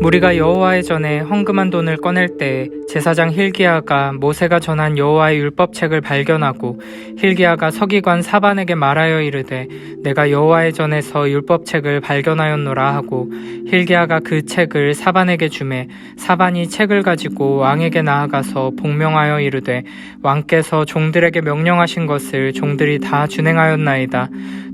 무리가 여호와의 전에 헌금한 돈을 꺼낼 때에 제사장 hil기야가 모세가 전한 여호와의 율법책을 발견하고 hil기야가 서기관 사반에게 말하여 이르되 내가 여호와의 전에서 율법책을 발견하였노라 하고 hil기야가 그 책을 사반에게 주매 사반이 책을 가지고 왕에게 나아가서 복명하여 이르되 왕께서 종들에게 명령하신 것을 종들이 다 준행하였나이다.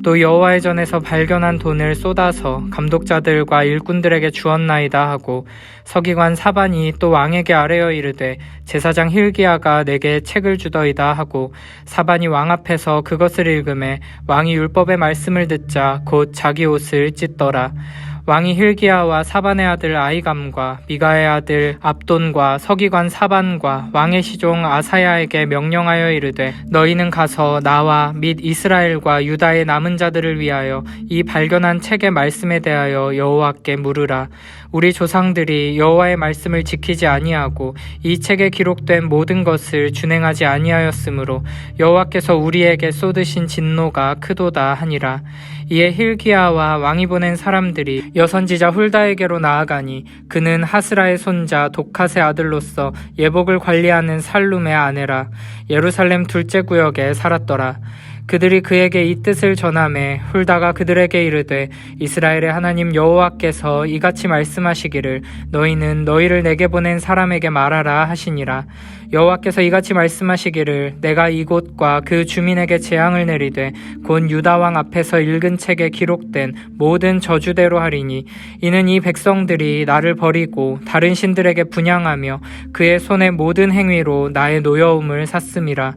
또 여호와의 전에서 발견한 돈을 쏟아서 감독자들과 일꾼들에게 주었나이다 하고 서기관 사반이 또 왕에게 아뢰어 이르되 제사장 hil기야가 내게 책을 주더이다 하고 사반이 왕 앞에서 그것을 읽음에 왕이 율법의 말씀을 듣자 곧 자기 옷을 찢더라. 왕이 hil기야와 사반의 아들 아히감과 미가의 아들 압돈과 서기관 사반과 왕의 시종 아사야에게 명령하여 이르되 너희는 가서 나와 및 이스라엘과 유다의 남은 자들을 위하여 이 발견한 책의 말씀에 대하여 여호와께 물으라. 우리 조상들이 여호와의 말씀을 지키지 아니하고 이 책에 기록된 모든 것을 준행하지 아니하였으므로 여호와께서 우리에게 쏟으신 진노가 크도다 하니라. 이에 hil기야와 왕이 보낸 사람들이 여선지자 훌다에게로 나아가니 그는 하스라의 손자 독핫의 아들로서 예복을 관리하는 살룸의 아내라. 예루살렘 둘째 구역에 살았더라. 그들이 그에게 이 뜻을 전하매 훌다가 그들에게 이르되 이스라엘의 하나님 여호와께서 이같이 말씀하시기를 너희는 너희를 내게 보낸 사람에게 말하라 하시니라. 여호와께서 이같이 말씀하시기를 내가 이곳과 그 주민에게 재앙을 내리되 곧 유다 왕 앞에서 읽은 책에 기록된 모든 저주대로 하리니 이는 이 백성들이 나를 버리고 다른 신들에게 분향하며 그의 손의 모든 행위로 나의 노여움을 샀음이라.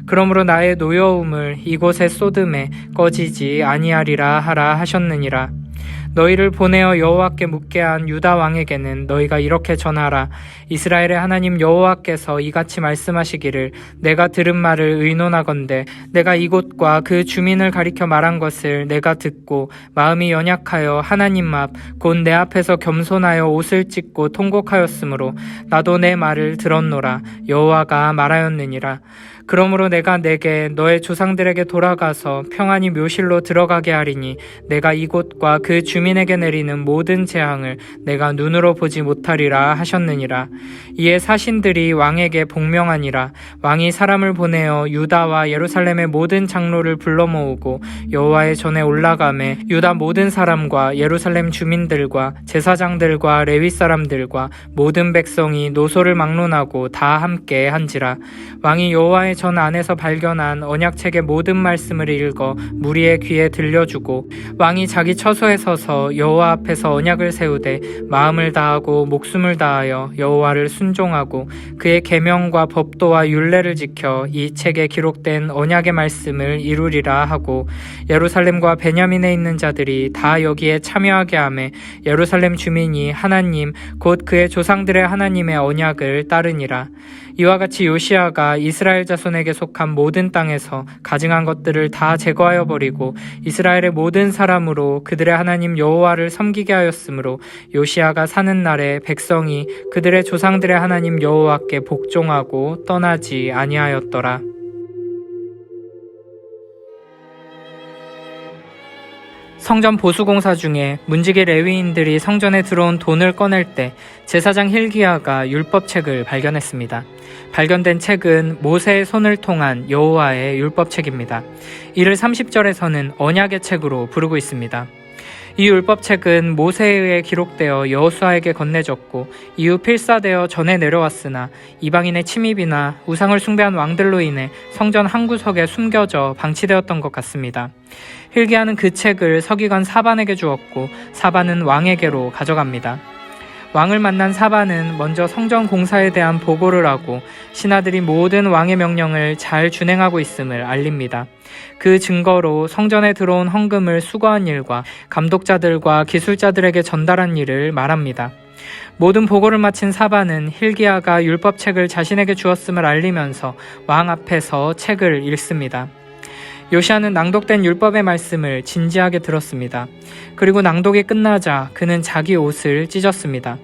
그러므로 나의 노여움을 이곳에 쏟음에 꺼지지 아니하리라 하라 하셨느니라. 너희를 보내어 여호와께 묻게 한 유다 왕에게는 너희가 이렇게 전하라. 이스라엘의 하나님 여호와께서 이같이 말씀하시기를 내가 들은 말을 의논하건대 내가 이곳과 그 주민을 가리켜 말한 것을 내가 듣고 마음이 연약하여 하나님 앞 곧 내 앞에서 겸손하여 옷을 찢고 통곡하였으므로 나도 내 말을 들었노라. 여호와가 말하였느니라. 그러므로 내가 내게 너의 조상들에게 돌아가서 평안히 묘실로 들어가게 하리니 내가 이곳과 그 주민에게 내리는 모든 재앙을 내가 눈으로 보지 못하리라 하셨느니라. 이에 사신들이 왕에게 복명하니라. 왕이 사람을 보내어 유다와 예루살렘의 모든 장로를 불러 모으고 여호와의 전에 올라가매 유다 모든 사람과 예루살렘 주민들과 제사장들과 레위 사람들과 모든 백성이 노소를 막론하고 다 함께 한지라. 왕이 여호와의 전 안에서 발견한 언약책의 모든 말씀을 읽어 무리의 귀에 들려주고 왕이 자기 처소에 서서 여호와 앞에서 언약을 세우되 마음을 다하고 목숨을 다하여 여호와를 순종하고 그의 계명과 법도와 율례를 지켜 이 책에 기록된 언약의 말씀을 이루리라 하고 예루살렘과 베냐민에 있는 자들이 다 여기에 참여하게 하매 예루살렘 주민이 하나님 곧 그의 조상들의 하나님의 언약을 따르니라. 이와 같이 요시야가 이스라엘 자손에게 속한 모든 땅에서 가증한 것들을 다 제거하여 버리고 이스라엘의 모든 사람으로 그들의 하나님 여호와를 섬기게 하였으므로 요시야가 사는 날에 백성이 그들의 조상들의 하나님 여호와께 복종하고 떠나지 아니하였더라. 성전 보수공사 중에 문지기 레위인들이 성전에 들어온 돈을 꺼낼 때 제사장 hil기야가 율법책을 발견했습니다. 발견된 책은 모세의 손을 통한 여호와의 율법책입니다. 이를 30절에서는 언약의 책으로 부르고 있습니다. 이 율법책은 모세에 의해 기록되어 여호수아에게 건네졌고 이후 필사되어 전해 내려왔으나 이방인의 침입이나 우상을 숭배한 왕들로 인해 성전 한 구석에 숨겨져 방치되었던 것 같습니다. hil기야는 그 책을 서기관 사반에게 주었고 사반은 왕에게로 가져갑니다. 왕을 만난 사반은 먼저 성전 공사에 대한 보고를 하고 신하들이 모든 왕의 명령을 잘 준행하고 있음을 알립니다. 그 증거로 성전에 들어온 헌금을 수거한 일과 감독자들과 기술자들에게 전달한 일을 말합니다. 모든 보고를 마친 사반은 hil기야가 율법책을 자신에게 주었음을 알리면서 왕 앞에서 책을 읽습니다. 요시야는 낭독된 율법의 말씀을 진지하게 들었습니다. 그리고 낭독이 끝나자 그는 자기 옷을 찢었습니다.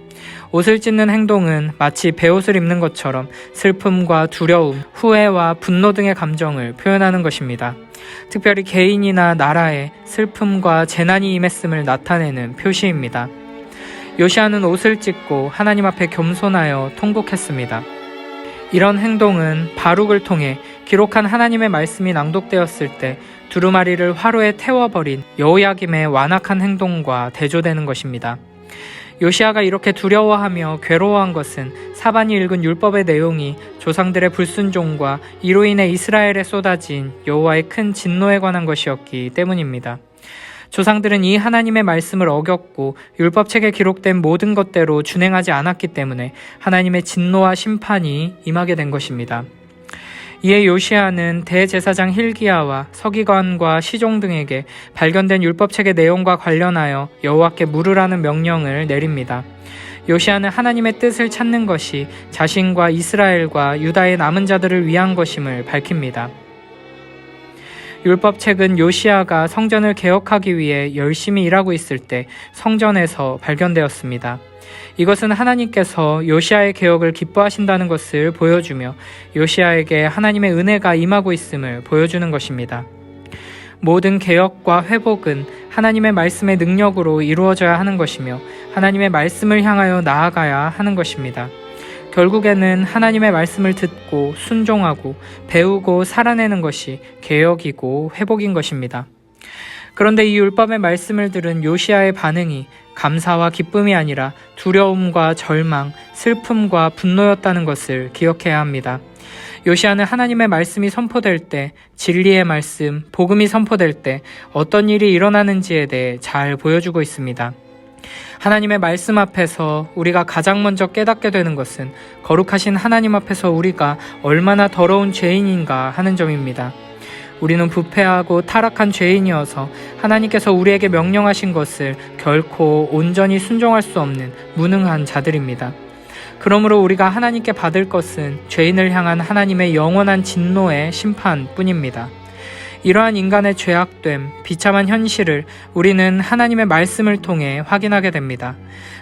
옷을 찢는 행동은 마치 베옷을 입는 것처럼 슬픔과 두려움, 후회와 분노 등의 감정을 표현하는 것입니다. 특별히 개인이나 나라에 슬픔과 재난이 임했음을 나타내는 표시입니다. 요시아는 옷을 찢고 하나님 앞에 겸손하여 통곡했습니다. 이런 행동은 바룩을 통해 기록한 하나님의 말씀이 낭독되었을 때 두루마리를 화로에 태워버린 여호야김의 완악한 행동과 대조되는 것입니다. 요시아가 이렇게 두려워하며 괴로워한 것은 사반이 읽은 율법의 내용이 조상들의 불순종과 이로 인해 이스라엘에 쏟아진 여호와의 큰 진노에 관한 것이었기 때문입니다. 조상들은 이 하나님의 말씀을 어겼고 율법책에 기록된 모든 것대로 준행하지 않았기 때문에 하나님의 진노와 심판이 임하게 된 것입니다. 이에 요시아는 대제사장 hil기야와 서기관과 시종 등에게 발견된 율법책의 내용과 관련하여 여호와께 물으라는 명령을 내립니다. 요시아는 하나님의 뜻을 찾는 것이 자신과 이스라엘과 유다의 남은 자들을 위한 것임을 밝힙니다. 율법책은 요시아가 성전을 개혁하기 위해 열심히 일하고 있을 때 성전에서 발견되었습니다. 이것은 하나님께서 요시아의 개혁을 기뻐하신다는 것을 보여주며 요시아에게 하나님의 은혜가 임하고 있음을 보여주는 것입니다. 모든 개혁과 회복은 하나님의 말씀의 능력으로 이루어져야 하는 것이며 하나님의 말씀을 향하여 나아가야 하는 것입니다. 결국에는 하나님의 말씀을 듣고 순종하고 배우고 살아내는 것이 개혁이고 회복인 것입니다. 그런데 이 율법의 말씀을 들은 요시아의 반응이 감사와 기쁨이 아니라 두려움과 절망, 슬픔과 분노였다는 것을 기억해야 합니다. 요시아는 하나님의 말씀이 선포될 때, 진리의 말씀, 복음이 선포될 때 어떤 일이 일어나는지에 대해 잘 보여주고 있습니다. 하나님의 말씀 앞에서 우리가 가장 먼저 깨닫게 되는 것은 거룩하신 하나님 앞에서 우리가 얼마나 더러운 죄인인가 하는 점입니다. 우리는 부패하고 타락한 죄인이어서 하나님께서 우리에게 명령하신 것을 결코 온전히 순종할 수 없는 무능한 자들입니다. 그러므로 우리가 하나님께 받을 것은 죄인을 향한 하나님의 영원한 진노의 심판뿐입니다. 이러한 인간의 죄악됨, 비참한 현실을 우리는 하나님의 말씀을 통해 확인하게 됩니다.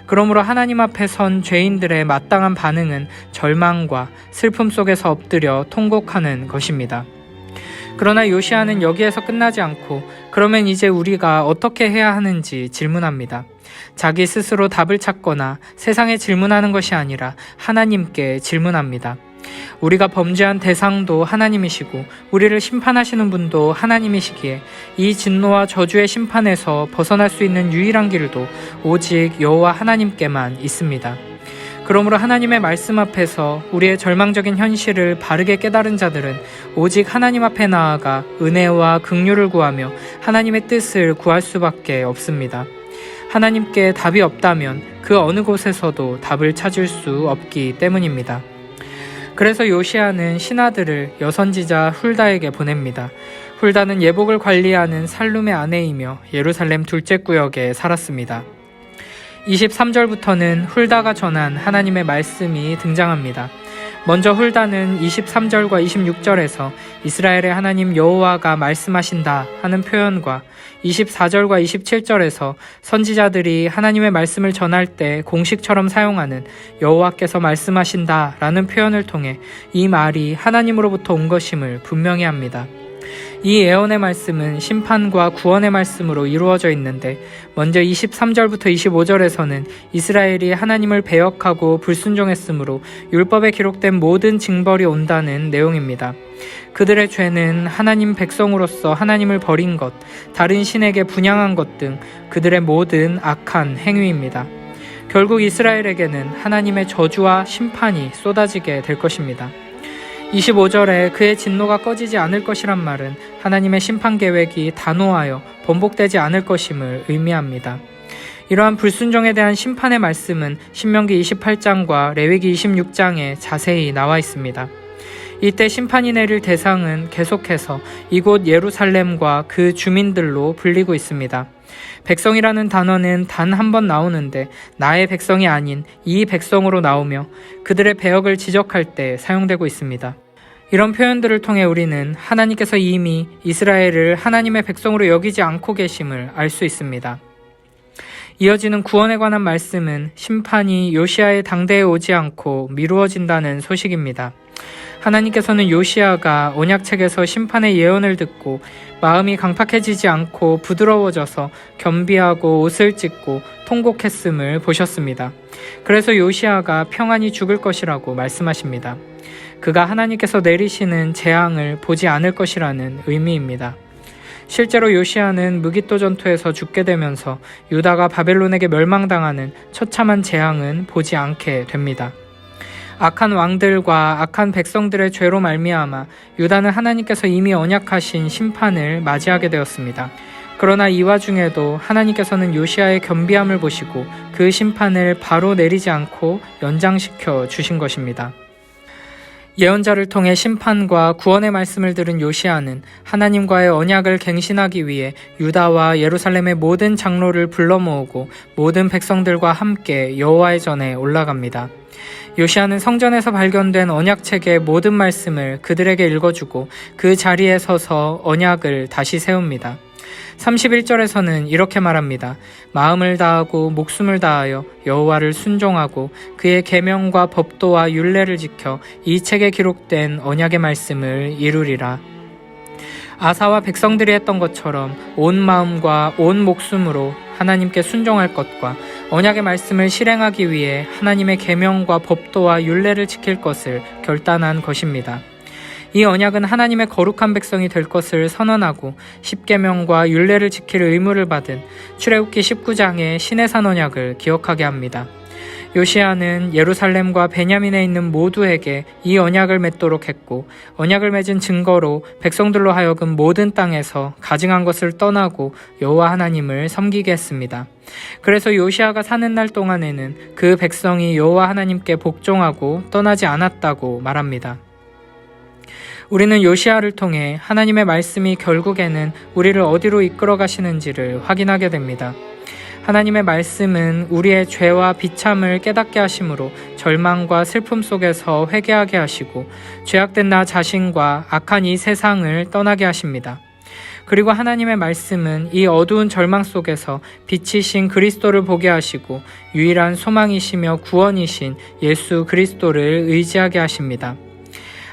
그러므로 하나님 앞에 선 죄인들의 마땅한 반응은 절망과 슬픔 속에서 엎드려 통곡하는 것입니다. 그러나 요시아는 여기에서 끝나지 않고 그러면 이제 우리가 어떻게 해야 하는지 질문합니다. 자기 스스로 답을 찾거나 세상에 질문하는 것이 아니라 하나님께 질문합니다. 우리가 범죄한 대상도 하나님이시고 우리를 심판하시는 분도 하나님이시기에 이 진노와 저주의 심판에서 벗어날 수 있는 유일한 길도 오직 여호와 하나님께만 있습니다. 그러므로 하나님의 말씀 앞에서 우리의 절망적인 현실을 바르게 깨달은 자들은 오직 하나님 앞에 나아가 은혜와 긍휼을 구하며 하나님의 뜻을 구할 수밖에 없습니다. 하나님께 답이 없다면 그 어느 곳에서도 답을 찾을 수 없기 때문입니다. 그래서 요시아는 신하들을 여선지자 훌다에게 보냅니다. 훌다는 예복을 관리하는 살룸의 아내이며 예루살렘 둘째 구역에 살았습니다. 23절부터는 훌다가 전한 하나님의 말씀이 등장합니다. 먼저 훌다는 23절과 26절에서 이스라엘의 하나님 여호와가 말씀하신다 하는 표현과 24절과 27절에서 선지자들이 하나님의 말씀을 전할 때 공식처럼 사용하는 여호와께서 말씀하신다 라는 표현을 통해 이 말이 하나님으로부터 온 것임을 분명히 합니다. 이 예언의 말씀은 심판과 구원의 말씀으로 이루어져 있는데 먼저 23절부터 25절에서는 이스라엘이 하나님을 배역하고 불순종했으므로 율법에 기록된 모든 징벌이 온다는 내용입니다. 그들의 죄는 하나님 백성으로서 하나님을 버린 것, 다른 신에게 분향한 것 등 그들의 모든 악한 행위입니다. 결국 이스라엘에게는 하나님의 저주와 심판이 쏟아지게 될 것입니다. 25절에 그의 진노가 꺼지지 않을 것이란 말은 하나님의 심판 계획이 단호하여 번복되지 않을 것임을 의미합니다. 이러한 불순종에 대한 심판의 말씀은 신명기 28장과 레위기 26장에 자세히 나와 있습니다. 이때 심판이 내릴 대상은 계속해서 이곳 예루살렘과 그 주민들로 불리고 있습니다. 백성이라는 단어는 단 한 번 나오는데 나의 백성이 아닌 이 백성으로 나오며 그들의 배역을 지적할 때 사용되고 있습니다. 이런 표현들을 통해 우리는 하나님께서 이미 이스라엘을 하나님의 백성으로 여기지 않고 계심을 알 수 있습니다. 이어지는 구원에 관한 말씀은 심판이 요시야의 당대에 오지 않고 미루어진다는 소식입니다. 하나님께서는 요시야가 언약책에서 심판의 예언을 듣고 마음이 강팍해지지 않고 부드러워져서 겸비하고 옷을 찢고 통곡했음을 보셨습니다. 그래서 요시야가 평안히 죽을 것이라고 말씀하십니다. 그가 하나님께서 내리시는 재앙을 보지 않을 것이라는 의미입니다. 실제로 요시야는 무깃도 전투에서 죽게 되면서 유다가 바벨론에게 멸망당하는 처참한 재앙은 보지 않게 됩니다. 악한 왕들과 악한 백성들의 죄로 말미암아 유다는 하나님께서 이미 언약하신 심판을 맞이하게 되었습니다. 그러나 이 와중에도 하나님께서는 요시야의 겸비함을 보시고 그 심판을 바로 내리지 않고 연장시켜 주신 것입니다. 예언자를 통해 심판과 구원의 말씀을 들은 요시야는 하나님과의 언약을 갱신하기 위해 유다와 예루살렘의 모든 장로를 불러 모으고 모든 백성들과 함께 여호와의 전에 올라갑니다. 요시야는 성전에서 발견된 언약책의 모든 말씀을 그들에게 읽어주고 그 자리에 서서 언약을 다시 세웁니다. 31절에서는 이렇게 말합니다. 마음을 다하고 목숨을 다하여 여호와를 순종하고 그의 계명과 법도와 율례를 지켜 이 책에 기록된 언약의 말씀을 이루리라. 아사와 백성들이 했던 것처럼 온 마음과 온 목숨으로 하나님께 순종할 것과 언약의 말씀을 실행하기 위해 하나님의 계명과 법도와 율례를 지킬 것을 결단한 것입니다. 이 언약은 하나님의 거룩한 백성이 될 것을 선언하고 십계명과 율례를 지킬 의무를 받은 출애굽기 19장의 시내산 언약을 기억하게 합니다. 요시야는 예루살렘과 베냐민에 있는 모두에게 이 언약을 맺도록 했고 언약을 맺은 증거로 백성들로 하여금 모든 땅에서 가증한 것을 떠나고 여호와 하나님을 섬기게 했습니다. 그래서 요시야가 사는 날 동안에는 그 백성이 여호와 하나님께 복종하고 떠나지 않았다고 말합니다. 우리는 요시야를 통해 하나님의 말씀이 결국에는 우리를 어디로 이끌어 가시는지를 확인하게 됩니다. 하나님의 말씀은 우리의 죄와 비참을 깨닫게 하심으로 절망과 슬픔 속에서 회개하게 하시고 죄악된 나 자신과 악한 이 세상을 떠나게 하십니다. 그리고 하나님의 말씀은 이 어두운 절망 속에서 빛이신 그리스도를 보게 하시고 유일한 소망이시며 구원이신 예수 그리스도를 의지하게 하십니다.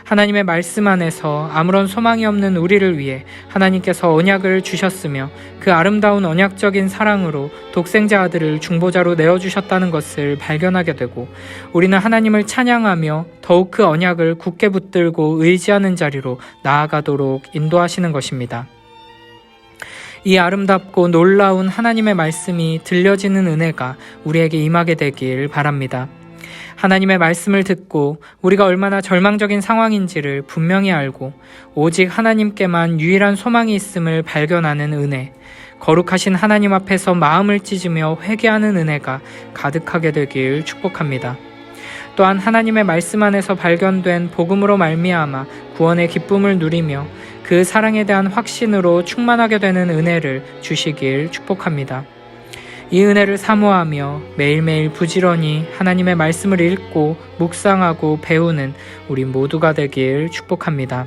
하나님의 말씀 안에서 아무런 소망이 없는 우리를 위해 하나님께서 언약을 주셨으며 그 아름다운 언약적인 사랑으로 독생자 아들을 중보자로 내어주셨다는 것을 발견하게 되고 우리는 하나님을 찬양하며 더욱 그 언약을 굳게 붙들고 의지하는 자리로 나아가도록 인도하시는 것입니다. 이 아름답고 놀라운 하나님의 말씀이 들려지는 은혜가 우리에게 임하게 되길 바랍니다. 하나님의 말씀을 듣고 우리가 얼마나 절망적인 상황인지를 분명히 알고 오직 하나님께만 유일한 소망이 있음을 발견하는 은혜, 거룩하신 하나님 앞에서 마음을 찢으며 회개하는 은혜가 가득하게 되길 축복합니다. 또한 하나님의 말씀 안에서 발견된 복음으로 말미암아 구원의 기쁨을 누리며 그 사랑에 대한 확신으로 충만하게 되는 은혜를 주시길 축복합니다. 이 은혜를 사모하며 매일매일 부지런히 하나님의 말씀을 읽고 묵상하고 배우는 우리 모두가 되길 축복합니다.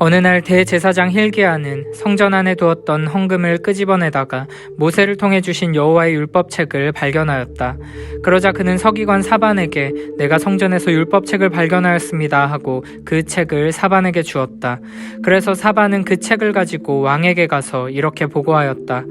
어느 날 대제사장 hil기야는 성전 안에 두었던 헌금을 끄집어내다가 모세를 통해 주신 여호와의 율법책을 발견하였다. 그러자 그는 서기관 사반에게 내가 성전에서 율법책을 발견하였습니다 하고 그 책을 사반에게 주었다. 그래서 사반은 그 책을 가지고 왕에게 가서 이렇게 보고하였다.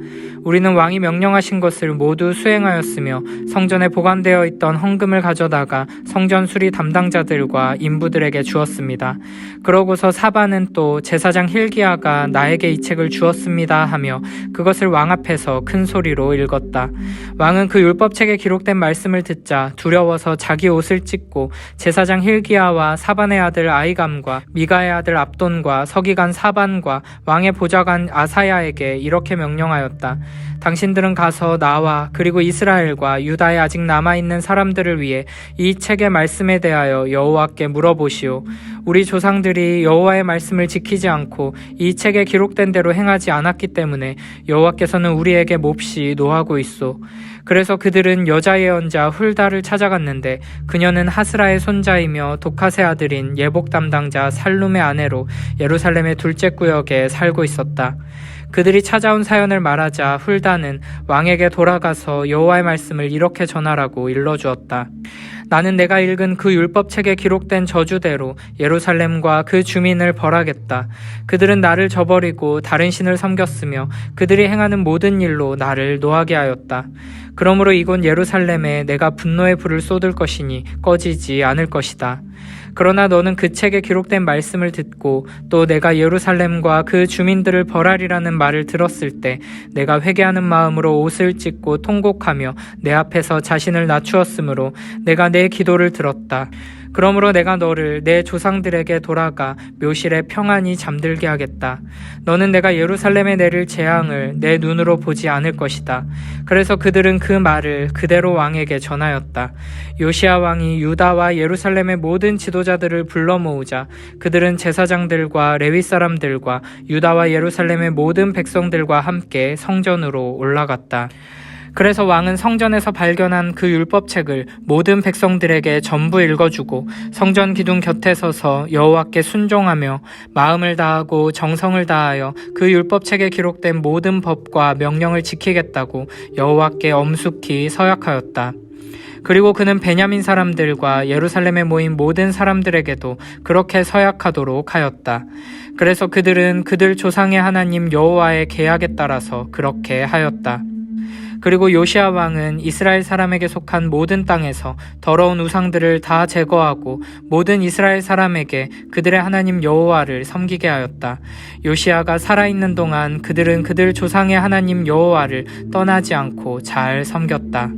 우리는 왕이 명령하신 것을 모두 수행하였으며 성전에 보관되어 있던 헌금을 가져다가 성전 수리 담당자들과 인부들에게 주었습니다. 그러고서 사반은 또 제사장 hil기야가 나에게 이 책을 주었습니다 하며 그것을 왕 앞에서 큰 소리로 읽었다. 왕은 그 율법책에 기록된 말씀을 듣자 두려워서 자기 옷을 찢고 제사장 hil기야와 사반의 아들 아히감과 미가의 아들 압돈과 서기관 사반과 왕의 보좌관 아사야에게 이렇게 명령하였다. 당신들은 가서 나와 그리고 이스라엘과 유다에 아직 남아있는 사람들을 위해 이 책의 말씀에 대하여 여호와께 물어보시오. 우리 조상들이 여호와의 말씀을 지키지 않고 이 책에 기록된 대로 행하지 않았기 때문에 여호와께서는 우리에게 몹시 노하고 있소. 그래서 그들은 여자 예언자 훌다를 찾아갔는데 그녀는 하스라의 손자이며 독핫의 아들인 예복 담당자 살룸의 아내로 예루살렘의 둘째 구역에 살고 있었다. 그들이 찾아온 사연을 말하자 훌다는 왕에게 돌아가서 여호와의 말씀을 이렇게 전하라고 일러주었다. 나는 내가 읽은 그 율법책에 기록된 저주대로 예루살렘과 그 주민을 벌하겠다. 그들은 나를 저버리고 다른 신을 섬겼으며 그들이 행하는 모든 일로 나를 노하게 하였다. 그러므로 이곳 예루살렘에 내가 분노의 불을 쏟을 것이니 꺼지지 않을 것이다. 그러나 너는 그 책에 기록된 말씀을 듣고 또 내가 예루살렘과 그 주민들을 벌하리라는 말을 들었을 때 내가 회개하는 마음으로 옷을 찢고 통곡하며 내 앞에서 자신을 낮추었으므로 내가 내 기도를 들었다. 그러므로 내가 너를 내 조상들에게 돌아가 묘실에 평안히 잠들게 하겠다. 너는 내가 예루살렘에 내릴 재앙을 내 눈으로 보지 않을 것이다. 그래서 그들은 그 말을 그대로 왕에게 전하였다. 요시야 왕이 유다와 예루살렘의 모든 지도자들을 불러 모으자 그들은 제사장들과 레위 사람들과 유다와 예루살렘의 모든 백성들과 함께 성전으로 올라갔다. 그래서 왕은 성전에서 발견한 그 율법책을 모든 백성들에게 전부 읽어주고 성전 기둥 곁에 서서 여호와께 순종하며 마음을 다하고 정성을 다하여 그 율법책에 기록된 모든 법과 명령을 지키겠다고 여호와께 엄숙히 서약하였다. 그리고 그는 베냐민 사람들과 예루살렘에 모인 모든 사람들에게도 그렇게 서약하도록 하였다. 그래서 그들은 그들 조상의 하나님 여호와의 계약에 따라서 그렇게 하였다. 그리고 요시야 왕은 이스라엘 사람에게 속한 모든 땅에서 더러운 우상들을 다 제거하고 모든 이스라엘 사람에게 그들의 하나님 여호와를 섬기게 하였다. 요시야가 살아있는 동안 그들은 그들 조상의 하나님 여호와를 떠나지 않고 잘 섬겼다.